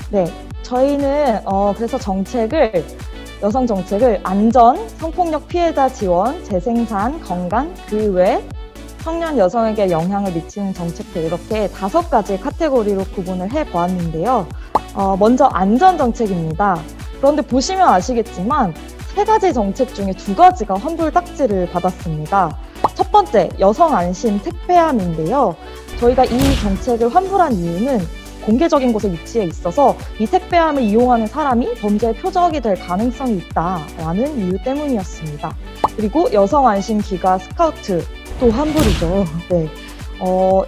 네, 저희는 그래서 여성 정책을 안전, 성폭력 피해자 지원, 재생산, 건강, 그 외 청년 여성에게 영향을 미치는 정책들 이렇게 5가지 카테고리로 구분을 해보았는데요. 먼저 안전 정책입니다. 그런데 보시면 아시겠지만 3가지 정책 중에 2가지가 환불 딱지를 받았습니다. 첫 번째, 여성 안심 택배함인데요. 저희가 이 정책을 환불한 이유는 공개적인 곳에 위치해 있어서 이 택배함을 이용하는 사람이 범죄의 표적이 될 가능성이 있다라는 이유 때문이었습니다. 그리고 여성 안심 기가 스카우트 또 환불이죠. 네.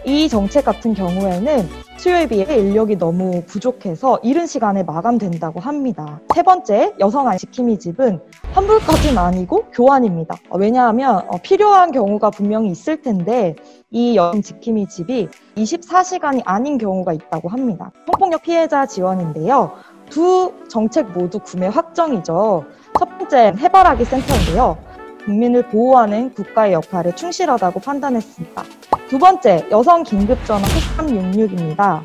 이 정책 같은 경우에는 수요에 비해 인력이 너무 부족해서 이른 시간에 마감된다고 합니다. 세 번째, 여성 안심 지킴이 집은 환불까지는 아니고 교환입니다. 왜냐하면 필요한 경우가 분명히 있을 텐데 이 여성 지킴이 집이 24시간이 아닌 경우가 있다고 합니다. 성폭력 피해자 지원인데요. 2 정책 모두 구매 확정이죠. 첫 번째, 해바라기 센터인데요. 국민을 보호하는 국가의 역할에 충실하다고 판단했습니다. 2번째, 여성 긴급전화 1366입니다.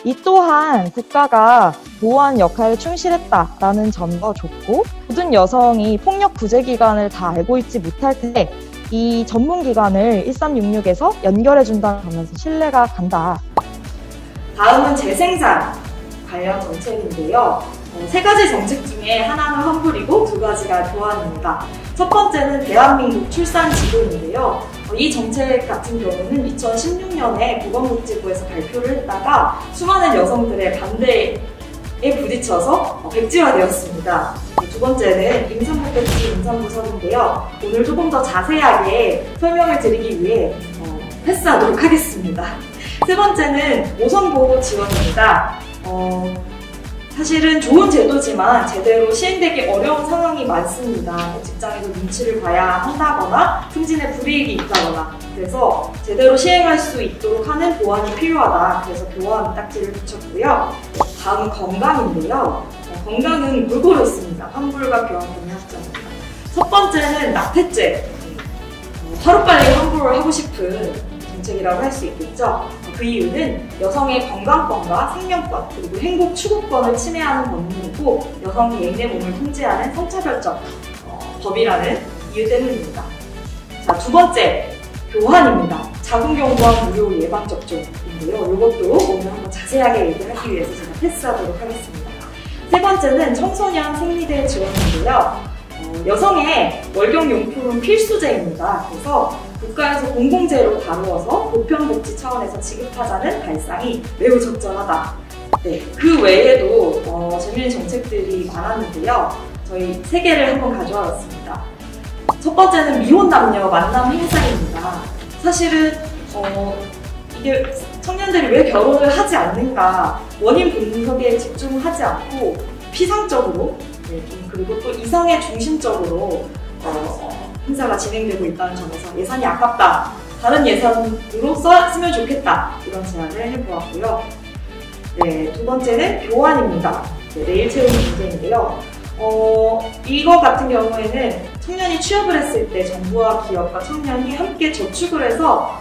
이 또한 국가가 보호하는 역할에 충실했다라는 점도 좋고, 모든 여성이 폭력 구제 기관을 다 알고 있지 못할 텐데 이 전문 기관을 1366에서 연결해준다는 점에서 신뢰가 간다. 다음은 재생산 관련 정책인데요. 3가지 정책 중에 하나는 환불이고 2가지가 교환입니다. 첫 번째는 대한민국 출산 지도인데요. 이 정책 같은 경우는 2016년에 보건복지부에서 발표를 했다가 수많은 여성들의 반대에 부딪혀서 백지화되었습니다. 2번째는 임산부 백지 임산부설인데요. 오늘 조금 더 자세하게 설명을 드리기 위해 패스하도록 하겠습니다. 3번째는 오선보호 지원입니다. 사실은 좋은 제도지만 제대로 시행되기 어려운 상황이 많습니다. 직장에서 눈치를 봐야 한다거나 승진에 불이익이 있다거나, 그래서 제대로 시행할 수 있도록 하는 보완이 필요하다. 그래서 교환 딱지를 붙였고요. 다음은 건강인데요. 건강은 골고루 있습니다. 환불과 교환 구매 확정입니다. 첫 번째는 낙태죄. 하루빨리 환불을 하고 싶은 정책이라고 할 수 있겠죠. 그 이유는 여성의 건강권과 생명권 그리고 행복 추구권을 침해하는 법률이고 여성 개인의 몸을 통제하는 성차별적 법이라는 이유 때문입니다. 자, 2번째, 교환입니다. 자궁경부암 무료 예방접종인데요. 이것도 오늘 한번 자세하게 얘기하기 위해서 제가 패스하도록 하겠습니다. 3번째는 청소년 생리대 지원인데요. 여성의 월경용품은 필수제입니다. 그래서 국가에서 공공재로 다루어서 보편복지 차원에서 지급하자는 발상이 매우 적절하다. 네, 그 외에도 재미있는 정책들이 많았는데요. 저희 3개를 한번 가져와봤습니다. 첫 번째는 미혼 남녀 만남 행사입니다. 사실은 이게 청년들이 왜 결혼을 하지 않는가, 원인 분석에 집중하지 않고 피상적으로, 그리고 또 이성의 중심적으로 행사가 진행되고 있다는 점에서 예산이 아깝다, 다른 예산으로 쓰면 좋겠다, 이런 제안을 해보았고요. 네, 2번째는 교환입니다. 네, 내일 채우는 문제인데요. 이거 같은 경우에는 청년이 취업을 했을 때 정부와 기업과 청년이 함께 저축을 해서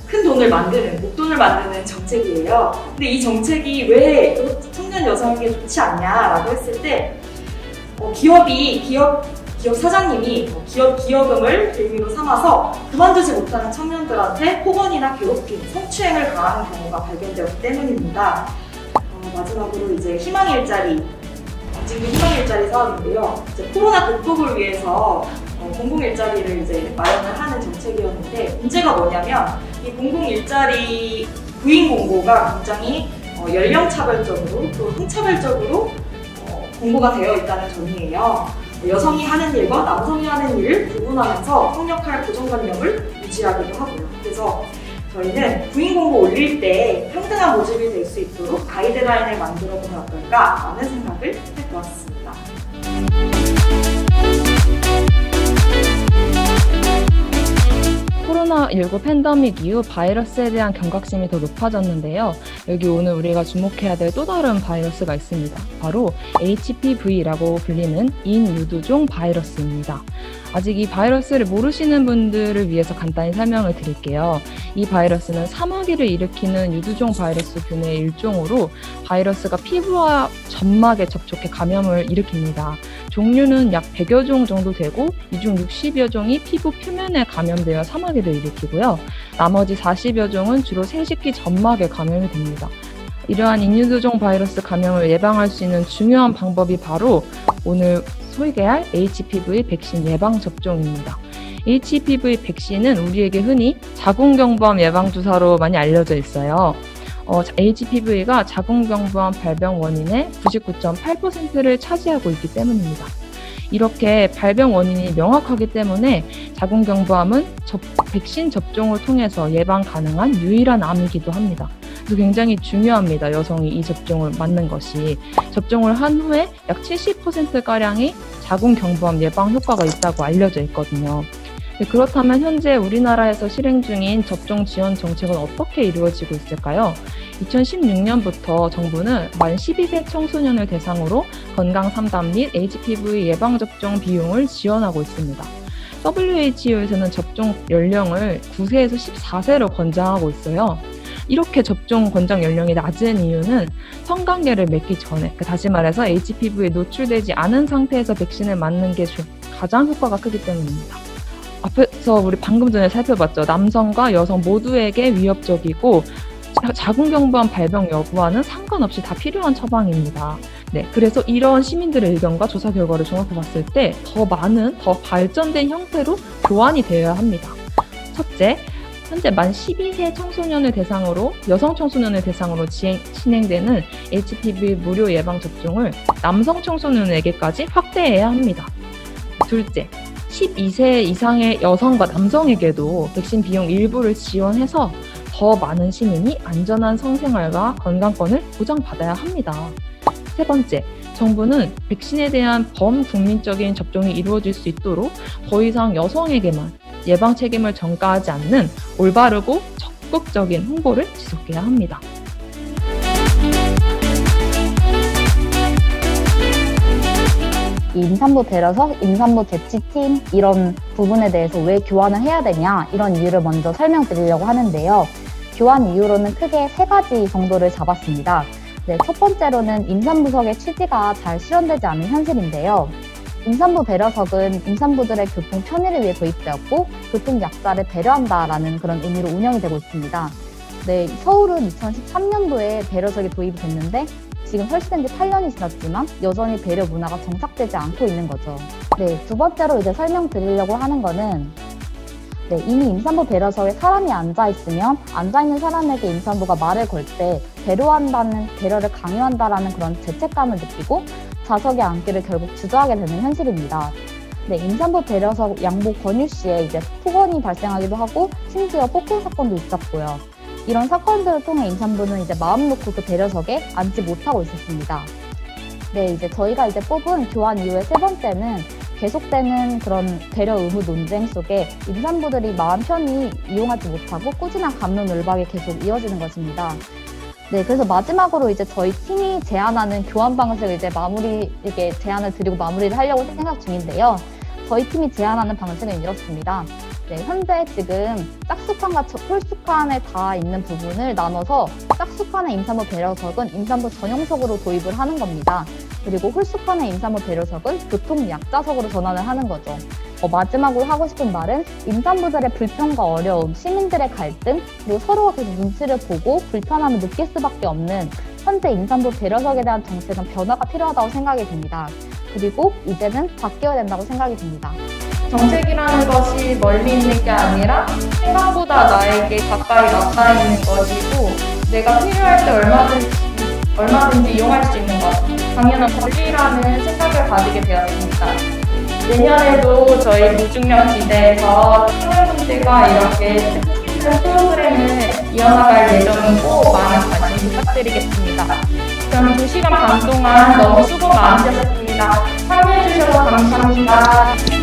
큰 돈을 만드는, 목돈을 만드는 정책이에요. 근데 이 정책이 왜 청년 여성에게 좋지 않냐라고 했을 때 기업 사장님이 기여금을 빌미로 삼아서 그만두지 못하는 청년들한테 폭언이나 괴롭힘, 성추행을 가하는 경우가 발견되었기 때문입니다. 마지막으로 이제 희망일자리, 지금 희망일자리 사업인데요. 이제 코로나 극복을 위해서 공공일자리를 이제 마련을 하는 정책이었는데 문제가 뭐냐면 이 공공일자리 구인 공고가 굉장히 연령차별적으로 또 성차별적으로 공고가 되어 있다는 점이에요. 여성이 하는 일과 남성이 하는 일을 구분하면서 폭력할 고정관념을 유지하기도 하고요. 그래서 저희는 구인 공고 올릴 때 평등한 모집이 될 수 있도록 가이드라인을 만들어 보면 어떨까 라는 생각을 해보았습니다. 코로나19 팬데믹 이후 바이러스에 대한 경각심이 더 높아졌는데요. 여기 오늘 우리가 주목해야 될 또 다른 바이러스가 있습니다. 바로 HPV라고 불리는 인유두종 바이러스입니다. 아직 이 바이러스를 모르시는 분들을 위해서 간단히 설명을 드릴게요. 이 바이러스는 사마귀를 일으키는 유두종 바이러스균의 일종으로 바이러스가 피부와 점막에 접촉해 감염을 일으킵니다. 종류는 약 100여 종 정도 되고 이 중 60여 종이 피부 표면에 감염되어 사마귀를 일으키고요. 나머지 40여 종은 주로 생식기 점막에 감염이 됩니다. 이러한 인유두종 바이러스 감염을 예방할 수 있는 중요한 방법이 바로 오늘 소개할 HPV 백신 예방 접종입니다. HPV 백신은 우리에게 흔히 자궁경부암 예방주사로 많이 알려져 있어요. HPV가 자궁경부암 발병 원인의 99.8%를 차지하고 있기 때문입니다. 이렇게 발병 원인이 명확하기 때문에 자궁경부암은 백신 접종을 통해서 예방 가능한 유일한 암이기도 합니다. 그래서 굉장히 중요합니다. 여성이 이 접종을 맞는 것이. 접종을 한 후에 약 70%가량이 자궁경부암 예방 효과가 있다고 알려져 있거든요. 그렇다면 현재 우리나라에서 실행 중인 접종 지원 정책은 어떻게 이루어지고 있을까요? 2016년부터 정부는 만 12세 청소년을 대상으로 건강상담 및 HPV 예방접종 비용을 지원하고 있습니다. WHO에서는 접종 연령을 9세에서 14세로 권장하고 있어요. 이렇게 접종 권장 연령이 낮은 이유는 성관계를 맺기 전에, 다시 말해서 HPV에 노출되지 않은 상태에서 백신을 맞는 게 가장 효과가 크기 때문입니다. 앞에서 우리 방금 전에 살펴봤죠. 남성과 여성 모두에게 위협적이고 자궁경부암 발병 여부와는 상관없이 다 필요한 처방입니다. 네, 그래서 이런 시민들의 의견과 조사 결과를 종합해 봤을 때 더 많은, 더 발전된 형태로 교환이 되어야 합니다. 첫째, 현재 만 12세 청소년을 대상으로, 여성 청소년을 대상으로 진행되는 HPV 무료 예방 접종을 남성 청소년에게까지 확대해야 합니다. 둘째, 12세 이상의 여성과 남성에게도 백신 비용 일부를 지원해서 더 많은 시민이 안전한 성생활과 건강권을 보장받아야 합니다. 세 번째, 정부는 백신에 대한 범국민적인 접종이 이루어질 수 있도록 더 이상 여성에게만 예방 책임을 전가하지 않는 올바르고 적극적인 홍보를 지속해야 합니다. 이 임산부 배려석, 임산부 대치팀 이런 부분에 대해서 왜 교환을 해야 되냐 이런 이유를 먼저 설명드리려고 하는데요. 교환 이유로는 크게 3가지 정도를 잡았습니다. 네, 첫 번째로는 임산부석의 취지가 잘 실현되지 않은 현실인데요. 임산부 배려석은 임산부들의 교통 편의를 위해 도입되었고 교통 약자를 배려한다라는 그런 의미로 운영이 되고 있습니다. 네, 서울은 2013년도에 배려석이 도입이 됐는데 지금 설치된 지 8년이 지났지만 여전히 배려 문화가 정착되지 않고 있는 거죠. 네, 두 번째로 이제 설명드리려고 하는 거는 이미 임산부 배려석에 사람이 앉아있으면 앉아있는 사람에게 임산부가 말을 걸 때 배려를 강요한다라는 그런 죄책감을 느끼고 좌석에 앉기를 결국 주저하게 되는 현실입니다. 네, 임산부 배려석 양복 권유 시에 이제 폭언이 발생하기도 하고 심지어 폭행 사건도 있었고요. 이런 사건들을 통해 임산부는 이제 마음 놓고 그 배려석에 앉지 못하고 있었습니다. 네, 이제 저희가 이제 뽑은 교환 이유의 세 번째는 계속되는 그런 배려 의무 논쟁 속에 임산부들이 마음 편히 이용하지 못하고 꾸준한 감론 울박이 계속 이어지는 것입니다. 네, 그래서 마지막으로 이제 저희 팀이 제안하는 교환 방식을 이제 이렇게 제안을 드리고 마무리를 하려고 생각 중인데요. 저희 팀이 제안하는 방식은 이렇습니다. 네, 현재 지금 짝수칸과 홀수칸에 다 있는 부분을 나눠서 짝수칸의 임산부 배려석은 임산부 전용석으로 도입을 하는 겁니다. 그리고 홀수칸의 임산부 배려석은 교통 약자석으로 전환을 하는 거죠. 마지막으로 하고 싶은 말은 임산부들의 불편과 어려움, 시민들의 갈등, 그리고 서로가 계속 눈치를 보고 불편함을 느낄 수밖에 없는 현재 임산부 배려석에 대한 정책은 변화가 필요하다고 생각이 듭니다. 그리고 이제는 바뀌어야 된다고 생각이 듭니다. 정책이라는 것이 멀리 있는 게 아니라 생각보다 나에게 가까이 있는 것이고 내가 필요할 때 얼마든지 이용할 수 있는 것, 당연한 권리라는 생각을 가지게 되었습니다. 내년에도 저희 무중력 지대에서 청년분들과 이렇게 뜻깊은 프로그램을 이어나갈 예정이고 많은 관심 부탁드리겠습니다. 그럼 2시간 반 동안 너무 수고 많으셨습니다. 참여해주셔서 감사합니다.